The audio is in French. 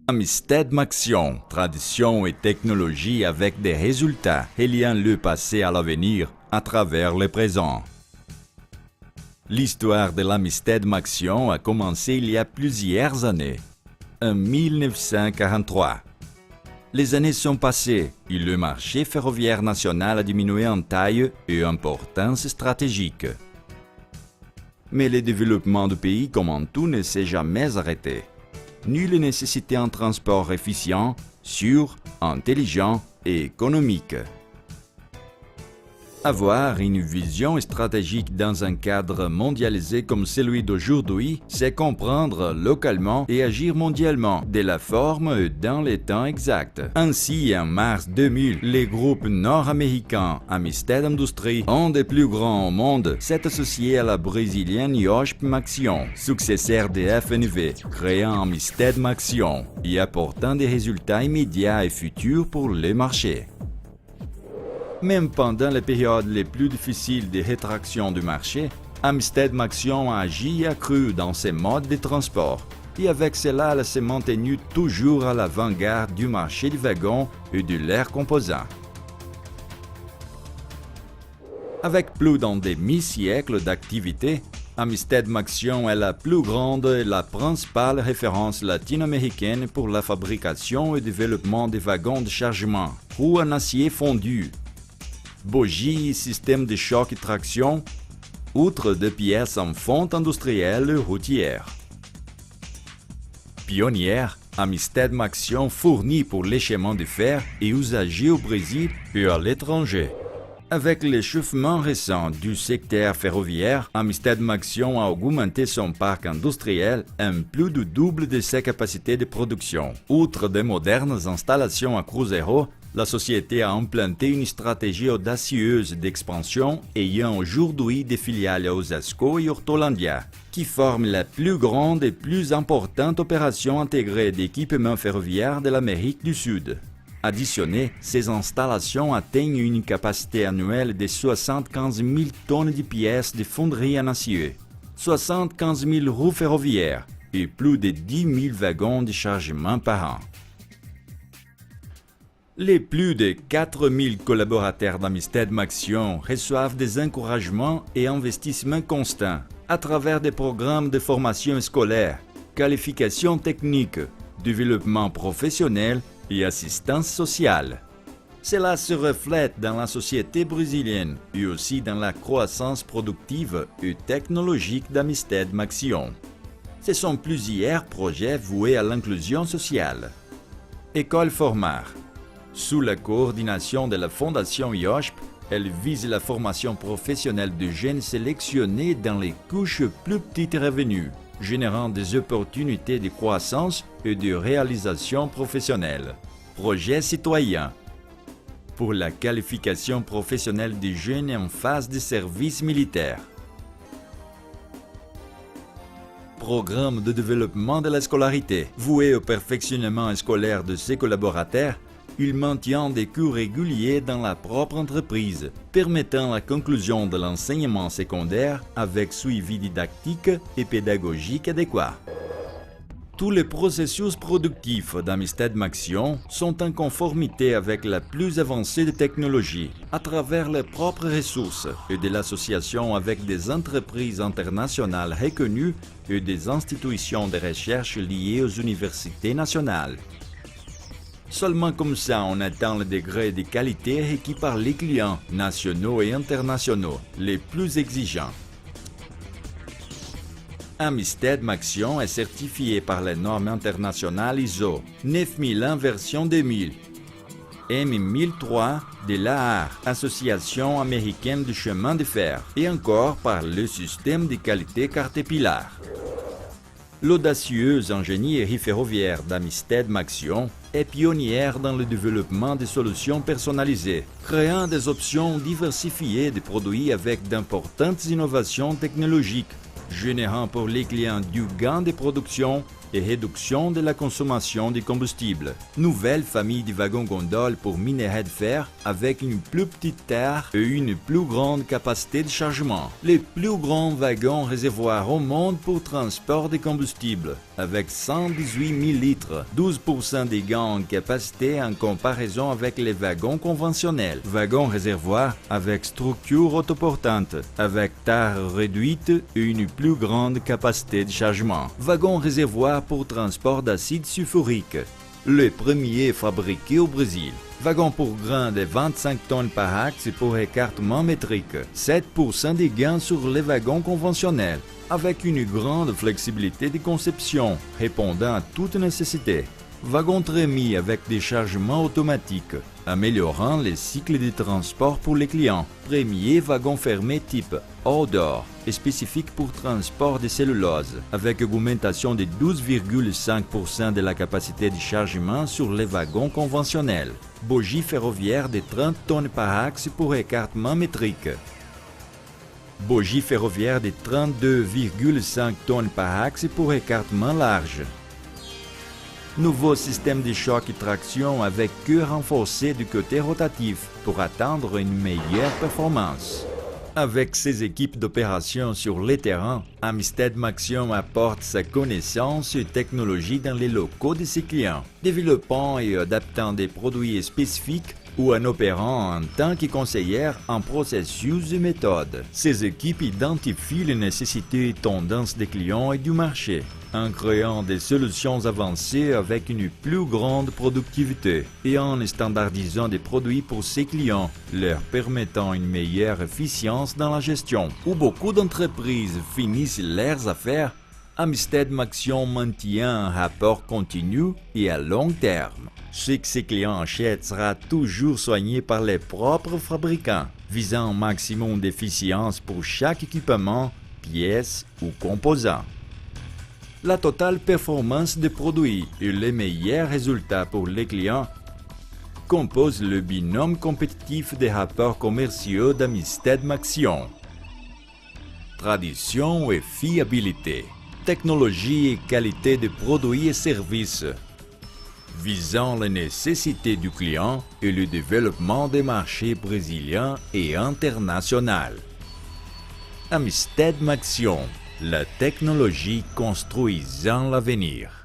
Amistad Maxion, tradition et technologie avec des résultats reliant le passé à l'avenir à travers le présent. L'histoire de l'Amistad Maxion a commencé il y a plusieurs années, en 1943. Les années sont passées et le marché ferroviaire national a diminué en taille et importance stratégique. Mais le développement du pays comme en tout ne s'est jamais arrêté. Nulle nécessité un transport efficient, sûr, intelligent et économique. Avoir une vision stratégique dans un cadre mondialisé comme celui d'aujourd'hui, c'est comprendre localement et agir mondialement de la forme et dans les temps exacts. Ainsi, en mars 2000, les groupes nord-américains Amistad Industries, un des plus grands au monde, s'est associé à la brésilienne Iochpe Maxion, successeur de FNV, créant Amistad Maxion et apportant des résultats immédiats et futurs pour les marchés. Même pendant les périodes les plus difficiles de rétraction du marché, Amistad Maxion a agi et accru dans ses modes de transport. Et avec cela, elle s'est maintenue toujours à l'avant-garde du marché du wagon et de leurs composants. Avec plus d'un demi-siècle d'activité, Amistad Maxion est la plus grande et la principale référence latino-américaine pour la fabrication et développement des wagons de chargement, roues en acier fondu, bogies et systèmes de choc et traction, outre de pièces en fonte industrielle routière. Pionnière, Amistad Maxion fournit pour l'échauffement de fer et usagers au Brésil et à l'étranger. Avec l'échauffement récent du secteur ferroviaire, Amistad Maxion a augmenté son parc industriel en plus du double de ses capacités de production. Outre de modernes installations à Cruzeiro, la société a implanté une stratégie audacieuse d'expansion ayant aujourd'hui des filiales à Osasco et Hortolândia, qui forment la plus grande et plus importante opération intégrée d'équipements ferroviaires de l'Amérique du Sud. Additionné, ces installations atteignent une capacité annuelle de 75 000 tonnes de pièces de fonderie en acier, 75 000 roues ferroviaires et plus de 10 000 wagons de chargement par an. Les plus de 4 000 collaborateurs d'Amistad Maxion reçoivent des encouragements et investissements constants à travers des programmes de formation scolaire, qualification technique, développement professionnel et assistance sociale. Cela se reflète dans la société brésilienne et aussi dans la croissance productive et technologique d'Amistad Maxion. Ce sont plusieurs projets voués à l'inclusion sociale. École Formar. Sous la coordination de la Fondation Iochpe, elle vise la formation professionnelle de jeunes sélectionnés dans les couches plus petites revenus, générant des opportunités de croissance et de réalisation professionnelle. Projet citoyen. Pour la qualification professionnelle des jeunes en phase de service militaire. Programme de développement de la scolarité. Voué au perfectionnement scolaire de ses collaborateurs, il maintient des cours réguliers dans la propre entreprise, permettant la conclusion de l'enseignement secondaire avec suivi didactique et pédagogique adéquat. Tous les processus productifs d'Amistad Maxion sont en conformité avec la plus avancée des technologies, à travers leurs propres ressources et de l'association avec des entreprises internationales reconnues et des institutions de recherche liées aux universités nationales. Seulement comme ça, on atteint le degré de qualité requis par les clients nationaux et internationaux les plus exigeants. Amistad Maxion est certifié par les normes internationales ISO 9001 version 2000, M1003 de l'AAR, Association américaine du chemin de fer, et encore par le système de qualité Caterpillar. L'audacieuse ingénierie ferroviaire d'Amistad Maxion est pionnière dans le développement de solutions personnalisées, créant des options diversifiées de produits avec d'importantes innovations technologiques, générant pour les clients du gain de production et réduction de la consommation de combustible. Nouvelle famille de wagons-gondoles pour minerais de fer avec une plus petite terre et une plus grande capacité de chargement. Les plus grands wagons réservoirs au monde pour transport de combustible. avec 118 000 litres, 12% des gains en capacité en comparaison avec les wagons conventionnels. Wagon réservoir avec structure autoportante, avec tare réduite et une plus grande capacité de chargement. Wagon réservoir pour transport d'acide sulfurique. Le premier fabriqué au Brésil. Wagon pour grain de 25 tonnes par axe pour écartement métrique. 7% des gains sur les wagons conventionnels, avec une grande flexibilité de conception, répondant à toute nécessité. Wagon trémi avec des chargements automatiques, améliorant les cycles de transport pour les clients. Premier wagon fermé type outdoor, spécifique pour transport de cellulose, avec augmentation de 12,5% de la capacité de chargement sur les wagons conventionnels. Bogie ferroviaire de 30 tonnes par axe pour écartement métrique. Bogie ferroviaire de 32,5 tonnes par axe pour écartement large. Nouveau système de choc et traction avec queue renforcée du côté rotatif pour atteindre une meilleure performance. Avec ses équipes d'opération sur les terrains, Amistad Maxion apporte sa connaissance et technologie dans les locaux de ses clients, développant et adaptant des produits spécifiques ou en opérant en tant que conseillère en processus et méthodes. Ces équipes identifient les nécessités et tendances des clients et du marché, en créant des solutions avancées avec une plus grande productivité et en standardisant des produits pour ses clients, leur permettant une meilleure efficience dans la gestion. Où beaucoup d'entreprises finissent leurs affaires, Amistad Maxion maintient un rapport continu et à long terme. Ce que ses clients achètent sera toujours soigné par les propres fabricants, visant un maximum d'efficience pour chaque équipement, pièce ou composant. La totale performance des produits et les meilleurs résultats pour les clients composent le binôme compétitif des rapports commerciaux d'Amistad Maxion. Tradition et fiabilité, technologie et qualité des produits et services, visant les nécessités du client et le développement des marchés brésiliens et internationaux. Amistad Maxion, la technologie construisant l'avenir.